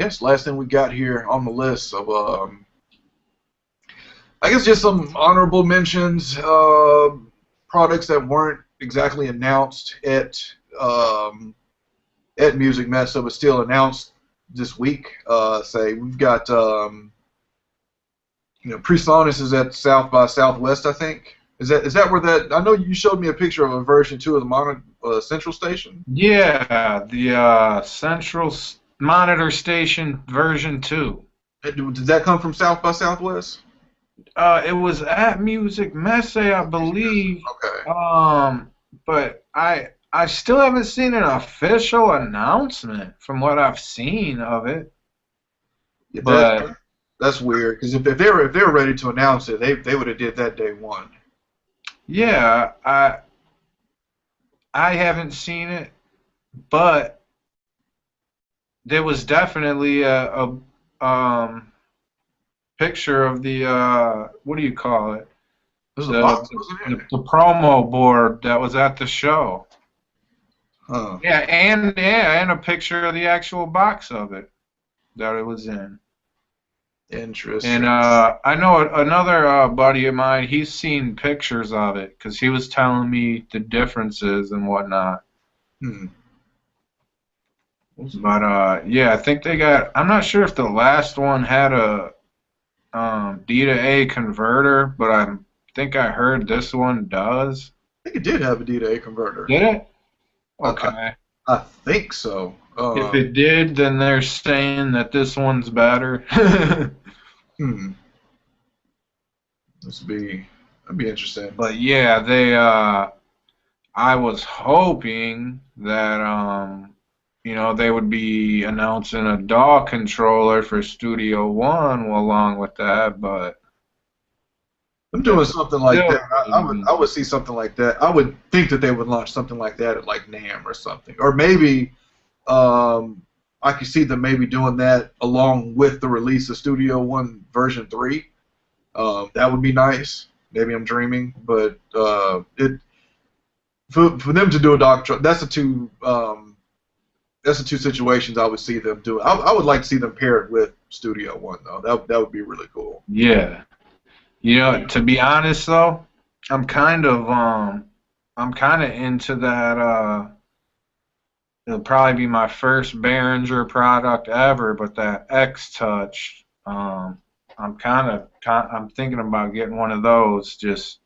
thing we got here on the list of I guess just some honorable mentions, products that weren't exactly announced at Musikmesse, but still announced this week. Say we've got PreSonus is at South by Southwest, I think. Is that where that? I know you showed me a picture of a version 2 of the Central Station. Yeah, the Central Monitor Station version 2. Did that come from South by Southwest? It was at Musikmesse, I believe. Okay. But I still haven't seen an official announcement from what I've seen of it. Yeah, But that's weird because if they were ready to announce it, they would have did that day one. yeah, I haven't seen it, but there was definitely a picture of the what do you call it? There's a The, box, wasn't it? the promo board that was at the show. Huh. And a picture of the actual box of it that it was in. Interesting. And I know another buddy of mine. He's seen pictures of it because he was telling me the differences and whatnot. Hmm. But yeah, I think they got. I'm not sure if the last one had a D to A converter, but I think I heard this one does. I think it did have a D to A converter. Did it? I, Okay. I think so. If it did, then they're saying that this one's better. Hmm. That'd be interesting. But yeah, they I was hoping that they would be announcing a DAW controller for Studio One along with that, but I'm doing something like still, that. I would see something like that. I would think that they would launch something like that at like NAMM or something, or maybe I could see them maybe doing that along with the release of Studio One version 3. That would be nice. Maybe I'm dreaming, but for them to do a dock truck, that's the two situations I would see them do. I would like to see them paired with Studio One though. That would be really cool. yeah. To be honest though, I'm kind of into that. It'll probably be my first Behringer product ever, but that X Touch. I'm thinking about getting one of those. Just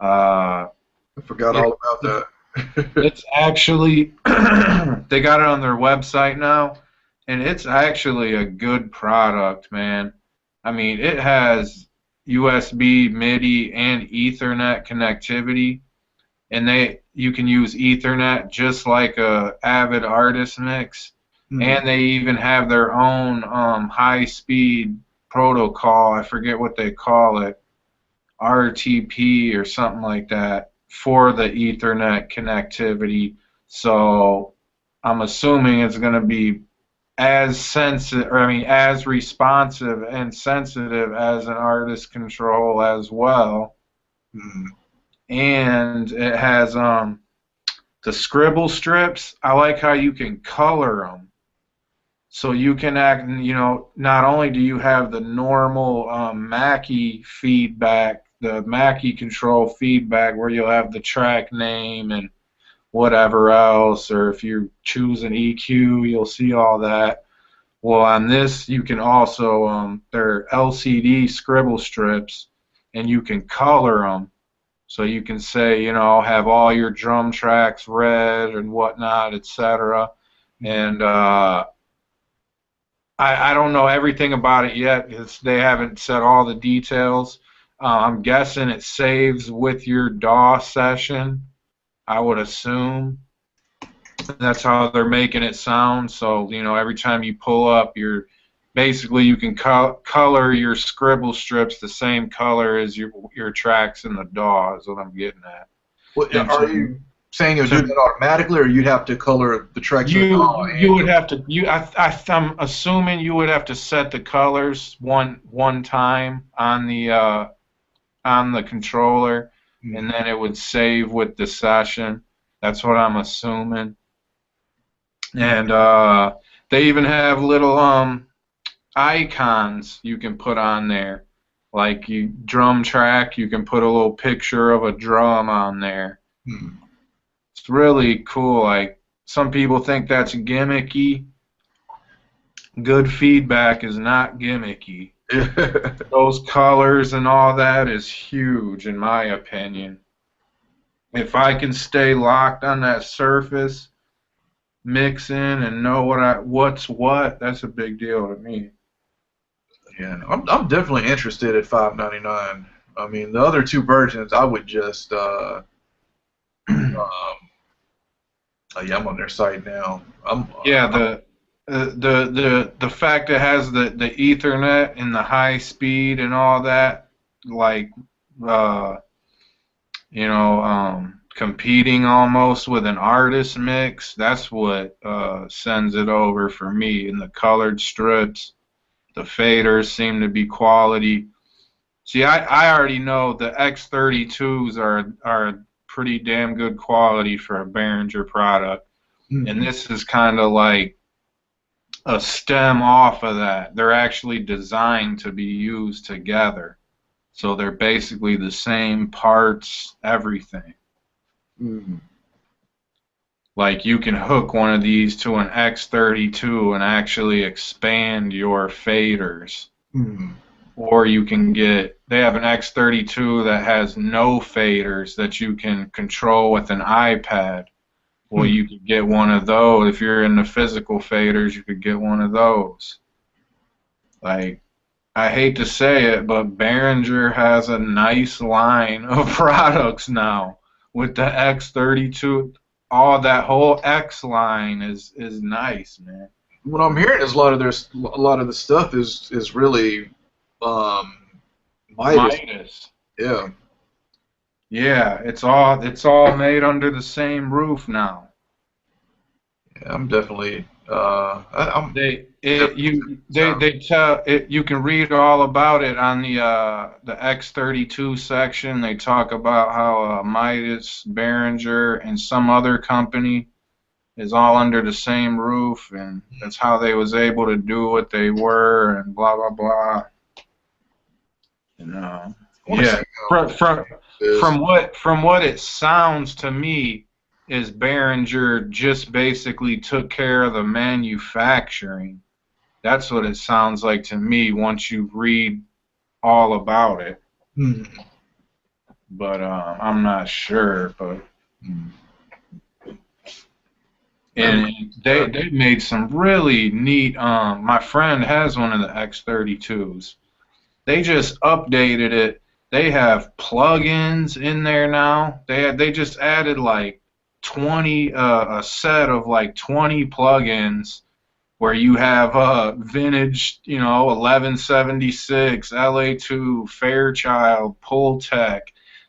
I forgot all about that. It's actually they got it on their website now, and it's actually a good product, man. I mean, it has USB, MIDI, and Ethernet connectivity, and you can use Ethernet just like a Avid Artist Mix, Hmm. and they even have their own high-speed protocol. I forget what they call it, RTP or something like that for the Ethernet connectivity. So I'm assuming it's going to be as sensitive, or I mean, as responsive and sensitive as an artist control as well. Hmm. And it has the scribble strips. I like how you can color them. So you can act, not only do you have the normal Mackie feedback, the Mackie control feedback where you'll have the track name and whatever else, or if you choose an EQ, you'll see all that. Well, on this, you can also, they're LCD scribble strips, and you can color them. So you can say, have all your drum tracks red and whatnot, etc. And I don't know everything about it yet because they haven't said all the details. I'm guessing it saves with your DAW session, I would assume. That's how they're making it sound. So, every time you pull up, basically you can color your scribble strips the same color as your tracks in the DAW is what I'm getting at. What, And are you saying it'll do to that automatically, or you'd have to color the tracks in the DAW you would annually? have to I'm assuming you would have to set the colors one time on the controller, and Hmm. then it would save with the session. That's what I'm assuming. Hmm. And they even have little icons you can put on there, like you drum track. You can put a little picture of a drum on there. Hmm. It's really cool. Like some people think that's gimmicky. Good feedback is not gimmicky. Those colors and all that is huge in my opinion. If I can stay locked on that surface, mix in and know what's what, that's a big deal to me. Yeah, I'm definitely interested at 5.99. I mean, the other two versions, I would just oh, yeah, I'm on their site now. Yeah, the fact it has the Ethernet and the high speed and all that, like uh, competing almost with an artist mix, that's what sends it over for me. And the colored strips, the faders seem to be quality. See, I already know the X32s are pretty damn good quality for a Behringer product, and Mhm. this is kind of like a stem off of that. They're actually designed to be used together. So they're basically the same parts, everything. Mhm. Like you can hook one of these to an X32 and actually expand your faders. Mhm. Or you can they have an X32 that has no faders that you can control with an iPad. Well, Mhm. you could get one of those. If you're into physical faders, you could get one of those. Like, I hate to say it, but Behringer has a nice line of products now with the X32. All that whole X line is nice, man. What I'm hearing is a lot of the stuff is really um, Midas. Midas. Yeah, Yeah, it's all made under the same roof now. yeah, I'm definitely I'm They it definitely you checking they tell it you can read all about it on the X32 section. They talk about how Midas, Behringer, and some other company is all under the same roof, and that's how they was able to do what they were, and blah blah blah. You know, I want to yeah. see From how from this. from what it sounds to me is Behringer just basically took care of the manufacturing. That's what it sounds like to me once you read all about it. Hmm. But I'm not sure. But Hmm. That and makes sense. they made some really neat. My friend has one of the X32s. They just updated it. They have plugins in there now. They just added like 20 a set of like 20 plugins where you have vintage, 1176, LA2, Fairchild, Pultec.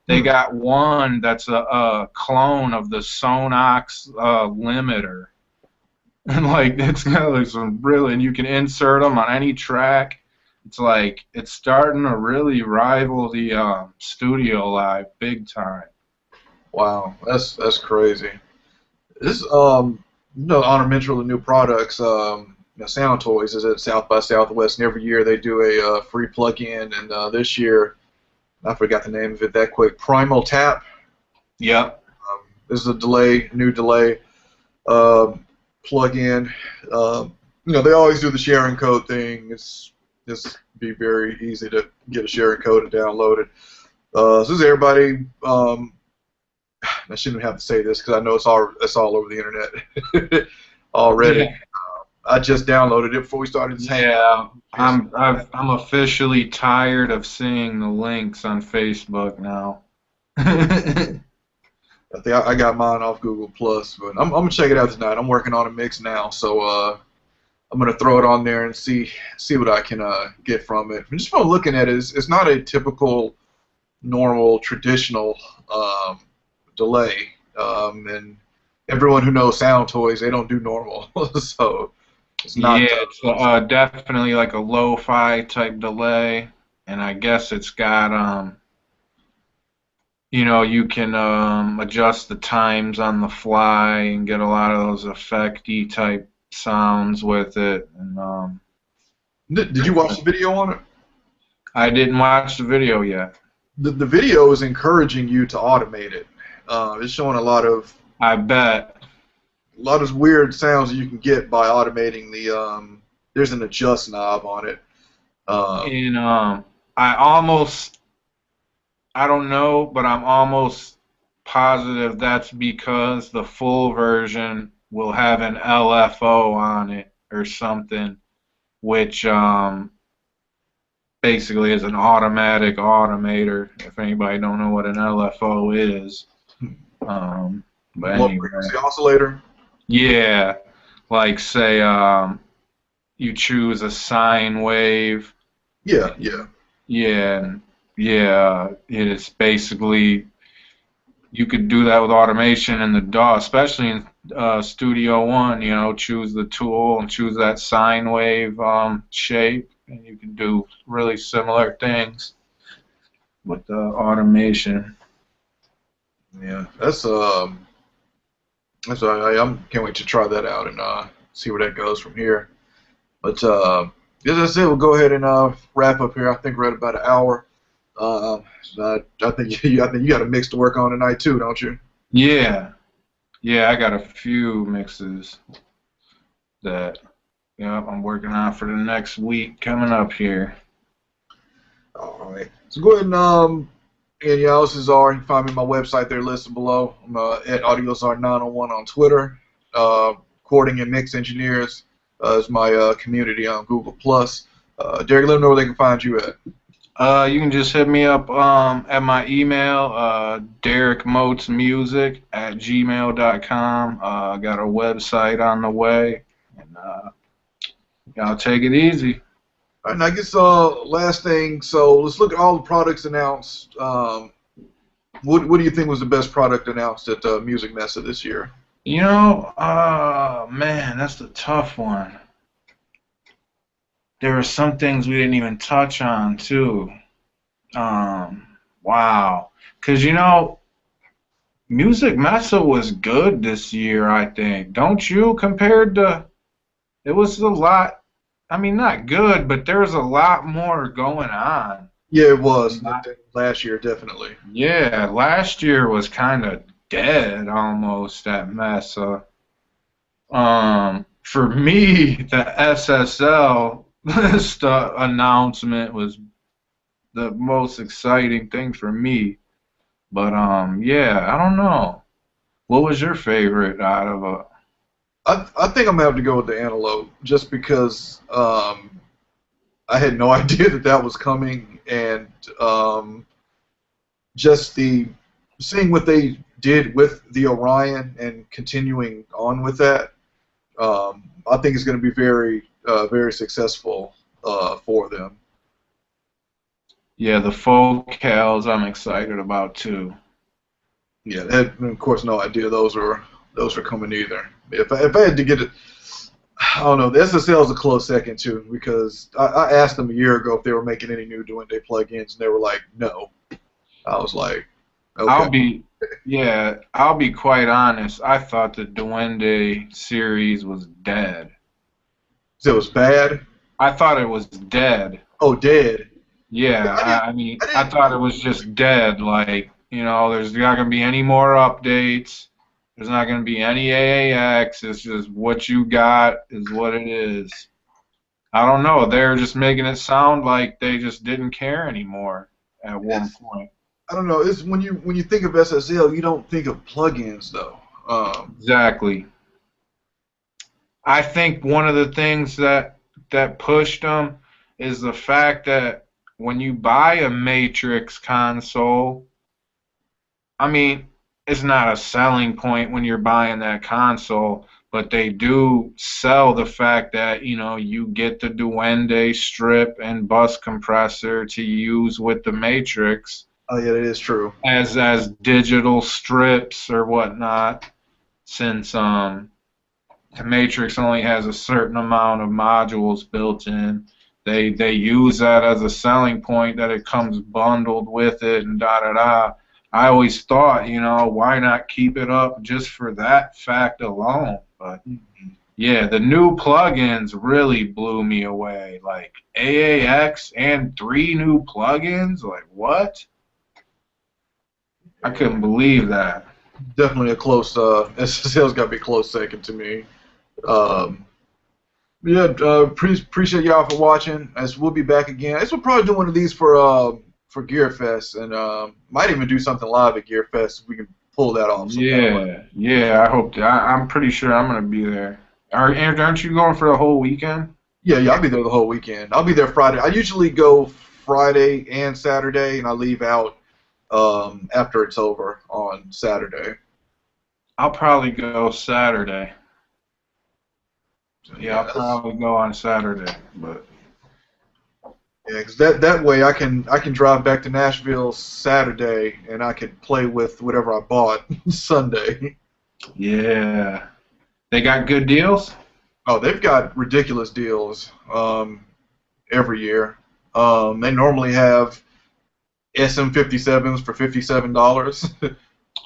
They Hmm. got one that's a clone of the Sonox limiter. And like it's got like some really, and you can insert them on any track. It's like it's starting to really rival the Studio Live big time. Wow, that's crazy. This honor mention of the new products. Sound Toys is at South by Southwest, and every year they do a free plug-in. And this year, I forgot the name of it that quick. Primal Tap. Yep. This is a new delay uh, plug-in. They always do the sharing code thing. It's be very easy to get a sharing code and download it. So this is everybody. I shouldn't have to say this because I know it's all over the internet already. Yeah. I just downloaded it before we started this hangout. Yeah. I'm officially tired of seeing the links on Facebook now. I think I got mine off Google Plus, but I'm gonna check it out tonight. I'm working on a mix now, so I'm gonna throw it on there and see what I can get from it. Just from looking at it, it's not a typical, normal, traditional delay. And everyone who knows Sound Toys, they don't do normal, so it's Yeah, not. it's definitely like a lo-fi type delay, and I guess it's got you can adjust the times on the fly and get a lot of those effecty type sounds with it. And Did you watch the video on it? I didn't watch the video yet. The video is encouraging you to automate it. It's showing I bet. a lot of weird sounds that you can get by automating the. There's an adjust knob on it. Um, And I don't know, but I'm almost positive that's because the full version will have an LFO on it or something, which basically is an automatic automator. If anybody don't know what an LFO is, but Low anyway, frequency oscillator. yeah, like say you choose a sine wave, Yeah, yeah. yeah, yeah, it's basically you could do that with automation in the DAW, especially in Studio One. Choose the tool and choose that sine wave shape, and you can do really similar things with the automation. Yeah, that's I'm can't wait to try that out and see where that goes from here. But as I said, we'll go ahead and wrap up here. I think we're at about an hour. I think you got a mix to work on tonight too, don't you? Yeah, yeah, I got a few mixes that I'm working on for the next week coming up here. All right. So go ahead and y'all, this is R. You can find me on my website there listed below. I'm at AudioZar901 on Twitter. Recording and Mix Engineers is my community on Google+. Deryk, let them know where they can find you at. You can just hit me up at my email, DerykMoatesMusic@gmail.com. I got a website on the way, and y'all take it easy. All right, and I guess last thing, so let's look at all the products announced. What do you think was the best product announced at Musikmesse this year? Man, that's the tough one. There are some things we didn't even touch on, too. Wow. Because, Musikmesse was good this year, I think. Don't you? Compared to, it was a lot, I mean, not good, but there was a lot more going on. Yeah, it was last year, definitely. Yeah, last year was kind of dead almost at Messe. For me, the SSL announcement was the most exciting thing for me. But yeah, I don't know. What was your favorite out of I think I'm gonna have to go with the Antelope just because I had no idea that that was coming, and just the seeing what they did with the Orion and continuing on with that, I think is going to be very successful for them. Yeah, the focals I'm excited about too. Yeah, I had, of course, no idea those were coming either. If I had to get it, I don't know. The SSL is a close second too because I asked them a year ago if they were making any new Duende plugins, and they were like, no. I was like, okay. I'll be, yeah, I'll be quite honest. I thought the Duende series was dead. So it was bad. I thought it was dead. Oh, dead. Yeah, I didn't. I mean, I I didn't. thought it was just dead. Like, there's not going to be any more updates. There's not going to be any AAX. It's just what you got is what it is. I don't know. They're just making it sound like they just didn't care anymore at one point. I don't know. It's when you think of SSL, you don't think of plugins though. Exactly. I think one of the things that pushed them is the fact that when you buy a Matrix console, I mean, it's not a selling point when you're buying that console, but they do sell the fact that, you get the Duende strip and bus compressor to use with the Matrix Oh yeah, that is true. as digital strips or whatnot, since the Matrix only has a certain amount of modules built in. They use that as a selling point that it comes bundled with it and da da da. I always thought, why not keep it up just for that fact alone? But yeah, the new plugins really blew me away. Like AAX and 3 new plugins? Like what? I couldn't believe that. Definitely a close. SSL's got to be a close second to me. Um, yeah, appreciate y'all for watching. As we'll be back again. I guess we'll probably do one of these for Gear Fest, and might even do something live at Gear Fest if we can pull that off. Yeah, yeah. I hope that. I'm pretty sure I'm gonna be there. Aren't you going for the whole weekend? Yeah, I'll be there the whole weekend. I'll be there Friday. I usually go Friday and Saturday, and I leave out after it's over on Saturday. I'll probably go Saturday. So, Yeah, I'll probably go on Saturday. But yeah, because that way I can drive back to Nashville Saturday and I can play with whatever I bought Sunday. yeah, they got good deals. Oh, they've got ridiculous deals every year. They normally have SM57s for $57.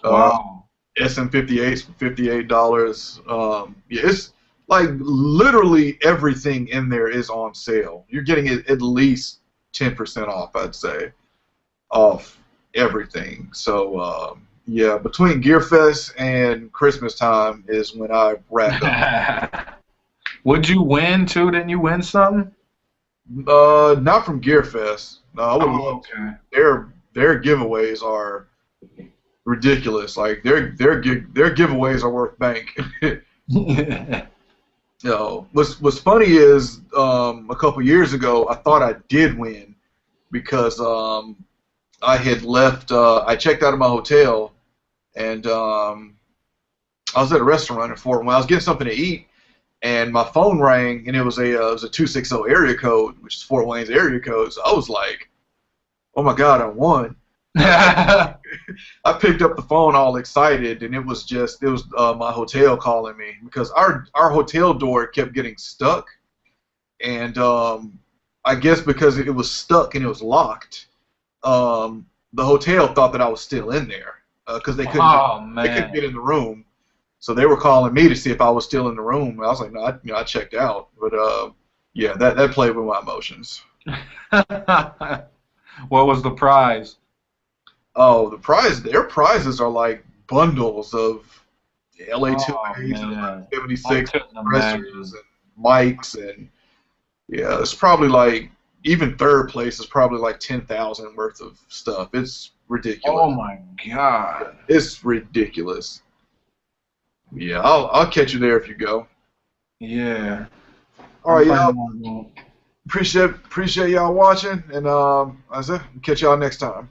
Wow. SM58s for $58. Yeah, it's like literally everything in there is on sale. You're getting it at least 10% off, I'd say, off everything. So yeah, between Gear Fest and Christmas time is when I rack up. Would you win too? Didn't you win something? Not from Gear Fest. No, I would love Okay. to. Their giveaways are ridiculous. Like their giveaways are worth bank. What's funny is a couple years ago I thought I did win because I had left. I checked out of my hotel and I was at a restaurant in Fort Wayne. I was getting something to eat, and my phone rang, and it was a 260 area code, which is Fort Wayne's area code. So I was like, "Oh my God, I won!" I picked up the phone all excited, and it was my hotel calling me because our hotel door kept getting stuck, and I guess because it was stuck and it was locked, the hotel thought that I was still in there because they couldn't get in the room, so they were calling me to see if I was still in the room. I was like, no, I checked out, but yeah, that played with my emotions. What was the prize? Oh, their prizes are like bundles of LA2As and 76 compressors and mics, and yeah, it's probably like, even third place is probably like 10,000 worth of stuff. It's ridiculous. Oh my God. It's ridiculous. Yeah, I'll catch you there if you go. Yeah, All I'm right, planning y'all. on going. Appreciate y'all watching, and I said catch y'all next time.